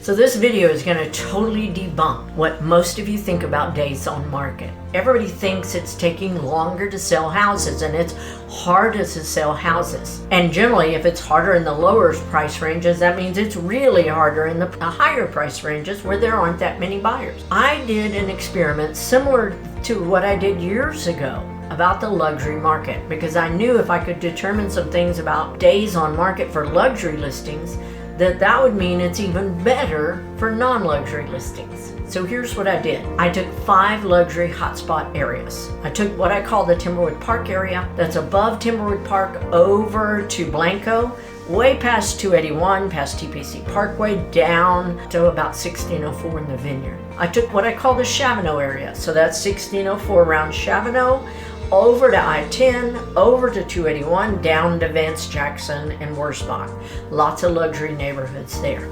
So this video is going to totally debunk what most of you think about days on market. Everybody thinks it's taking longer to sell houses, and it's harder to sell houses. And generally, if it's harder in the lower price ranges, that means it's really harder in the higher price ranges where there aren't that many buyers. I did an experiment similar to what I did years ago about the luxury market, because I knew if I could determine some things about days on market for luxury listings, that would mean it's even better for non-luxury listings. So here's what I did. I took 5 luxury hotspot areas. I took what I call the Timberwood Park area, that's above Timberwood Park over to Blanco, way past 281, past TPC Parkway, down to about 1604 in the Vineyard. I took what I call the Shavano area, so that's 1604 around Shavano, over to I-10, over to 281, down to Vance Jackson and Wurzbach. Lots of luxury neighborhoods there.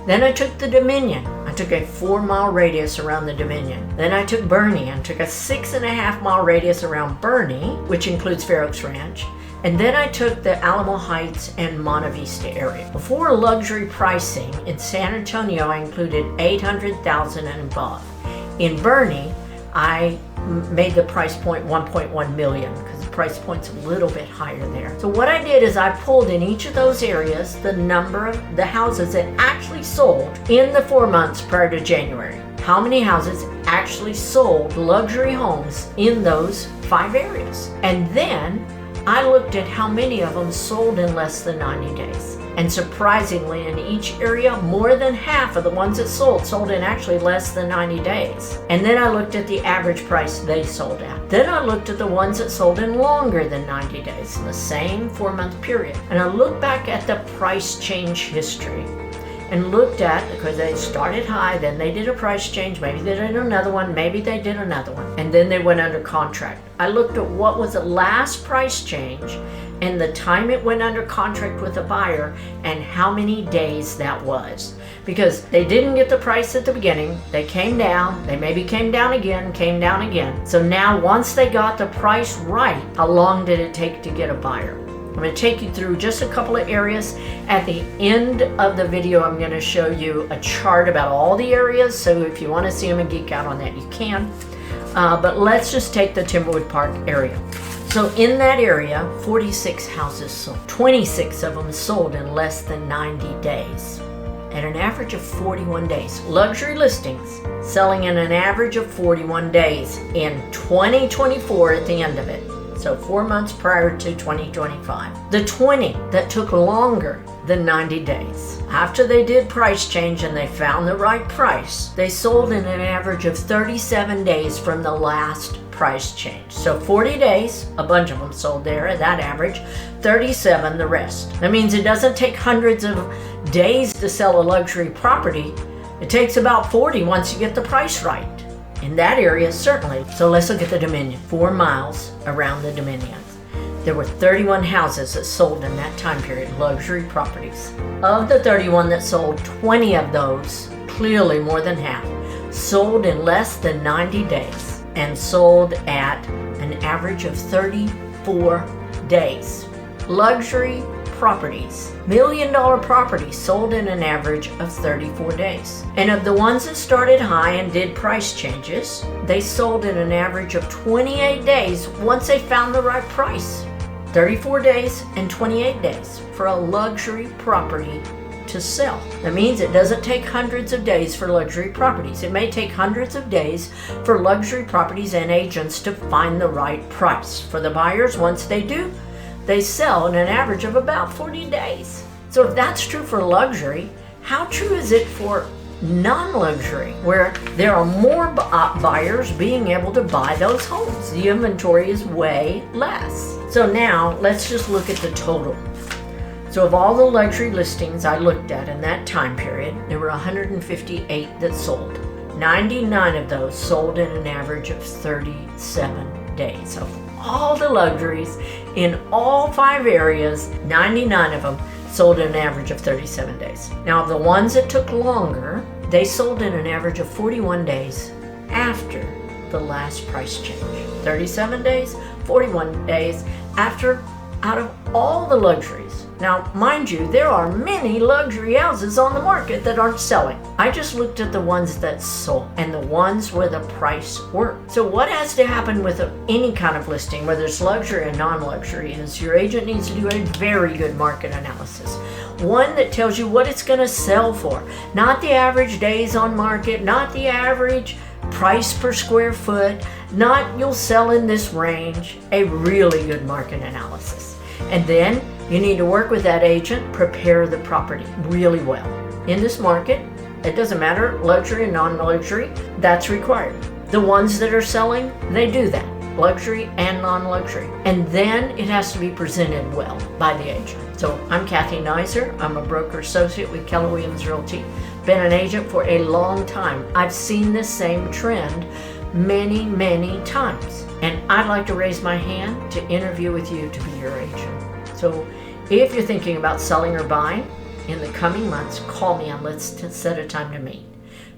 Then I took the Dominion. I took a 4-mile radius around the Dominion. Then I took Boerne and took a 6.5-mile radius around Boerne, which includes Fair Oaks Ranch. And then I took the Alamo Heights and Monte Vista area. Before luxury pricing in San Antonio, I included $800,000 and above. In Boerne, I made the price point 1.1 million because the price point's a little bit higher there. So what I did is I pulled in each of those areas the number of the houses that actually sold in the 4 months prior to January. How many houses actually sold luxury homes in those 5 areas? And then I looked at how many of them sold in less than 90 days. And surprisingly, in each area, more than half of the ones that sold in actually less than 90 days. And then I looked at the average price they sold at. Then I looked at the ones that sold in longer than 90 days in the same 4-month period. And I looked back at the price change history and looked at, because they started high, then they did a price change, maybe they did another one, maybe they did another one, and then they went under contract. I looked at what was the last price change and the time it went under contract with a buyer and how many days that was. Because they didn't get the price at the beginning, they came down, they maybe came down again. So now once they got the price right, how long did it take to get a buyer? I'm going to take you through just a couple of areas. At the end of the video, I'm going to show you a chart about all the areas, so if you want to see them and geek out on that, you can. But let's just take the Timberwood Park area. So in that area, 46 houses sold. 26 of them sold in less than 90 days, at an average of 41 days. Luxury listings selling in an average of 41 days in 2024 at the end of it. So 4 months prior to 2025. The 20 that took longer than 90 days. After they did price change and they found the right price, they sold in an average of 37 days from the last price change. So 40 days, a bunch of them sold there at that average, 37 the rest. That means it doesn't take hundreds of days to sell a luxury property. It takes about 40 once you get the price right. In that area, certainly. So let's look at the Dominion. 4 miles around the Dominion. There were 31 houses that sold in that time period, luxury properties. Of the 31 that sold, 20 of those, clearly more than half, sold in less than 90 days and sold at an average of 34 days. Luxury properties, $1 million properties, sold in an average of 34 days. And of the ones that started high and did price changes, they sold in an average of 28 days once they found the right price. 34 days and 28 days for a luxury property to sell. That means it doesn't take hundreds of days for luxury properties. It may take hundreds of days for luxury properties and agents to find the right price. For the buyers, once they do, they sell in an average of about 40 days. So if that's true for luxury, how true is it for non-luxury, where there are more buyers being able to buy those homes? The inventory is way less. So now let's just look at the total. So of all the luxury listings I looked at in that time period, there were 158 that sold. 99 of those sold in an average of 37 days. Of all the luxuries in all 5 areas, 99 of them sold in an average of 37 days. Now, the ones that took longer, they sold in an average of 41 days after the last price change. 37 days, 41 days after, out of all the luxuries. Now, mind you, there are many luxury houses on the market that aren't selling. I just looked at the ones that sold and the ones where the price worked. So what has to happen with any kind of listing, whether it's luxury or non-luxury, is your agent needs to do a very good market analysis. One that tells you what it's going to sell for, not the average days on market, not the average price per square foot, not you'll sell in this range, a really good market analysis. And then you need to work with that agent, prepare the property really well. In this market, it doesn't matter, luxury and non-luxury, that's required. The ones that are selling, they do that, luxury and non-luxury. And then it has to be presented well by the agent. So I'm Cathy Naiser. I'm a broker associate with Keller Williams Realty. Been an agent for a long time. I've seen this same trend many, many times. And I'd like to raise my hand to interview with you to be your agent. So if you're thinking about selling or buying in the coming months, call me and let's set a time to meet.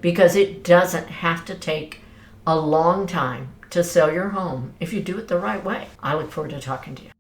Because it doesn't have to take a long time to sell your home if you do it the right way. I look forward to talking to you.